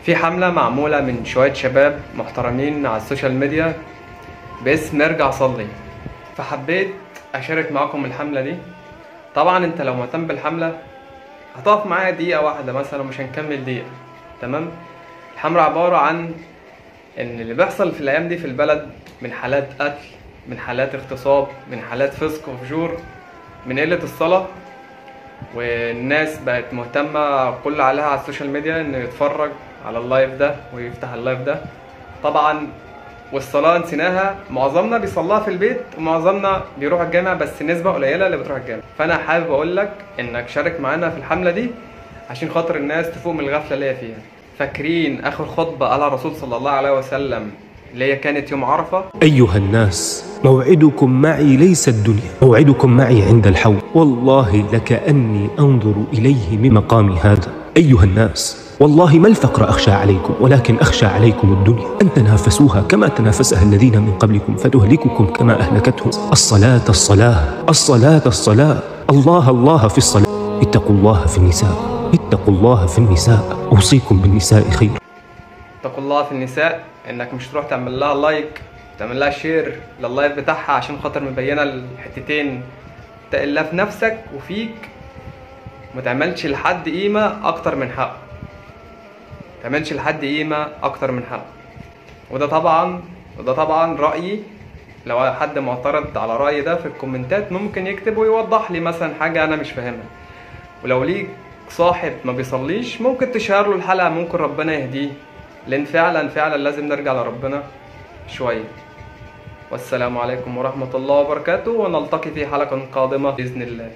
في حملة معمولة من شوية شباب محترمين على السوشيال ميديا باسم ارجع صلي، فحبيت اشارك معاكم الحملة دي. طبعا انت لو مهتم بالحملة هتقف معايا دقيقة واحدة مثلا ومش هنكمل دقيقة، تمام؟ الحملة عبارة عن ان اللي بيحصل في الايام دي في البلد من حالات قتل، من حالات اغتصاب، من حالات فسق وفجور، من قلة الصلاة، والناس بقت مهتمة كل عليها على السوشيال ميديا انه يتفرج على اللايف ده ويفتح اللايف ده. طبعا والصلاة نسيناها، معظمنا بيصليها في البيت ومعظمنا بيروح الجامع، بس نسبة قليلة اللي بتروح الجامع. فأنا حابب أقول لك إنك شارك معانا في الحملة دي عشان خاطر الناس تفوق من الغفلة اللي هي فيها. فاكرين آخر خطبة قالها الرسول صلى الله عليه وسلم اللي هي كانت يوم عرفة؟ أيها الناس، موعدكم معي ليس الدنيا، موعدكم معي عند الحوض، والله لكأني أنظر إليه من مقامي هذا. أيها الناس، والله ما الفقر أخشى عليكم، ولكن أخشى عليكم الدنيا، أن تنافسوها كما تنافسها الذين من قبلكم فتهلككم كما أهلكتهم. الصلاة الصلاة، الصلاة الصلاة، الله الله في الصلاة. اتقوا الله في النساء، اتقوا الله في النساء، أوصيكم بالنساء خير. اتقوا الله في النساء، انك مش تروح تعمل لها لايك تعمل لها شير لللايف بتاعها عشان خاطر مبينه الحتتين. اتق الله في نفسك وفيك، ما تعملش لحد قيمه اكتر من حقه، ما تعملش لحد قيمه اكتر من حقه. وده طبعا رايي. لو حد معترض على رايي ده في الكومنتات ممكن يكتب ويوضح لي مثلا حاجه انا مش فاهمها. ولو ليك صاحب ما بيصليش ممكن تشير له الحلقه، ممكن ربنا يهديه، لأن فعلا لازم نرجع لربنا شوية. والسلام عليكم ورحمة الله وبركاته، ونلتقي في حلقة قادمة بإذن الله.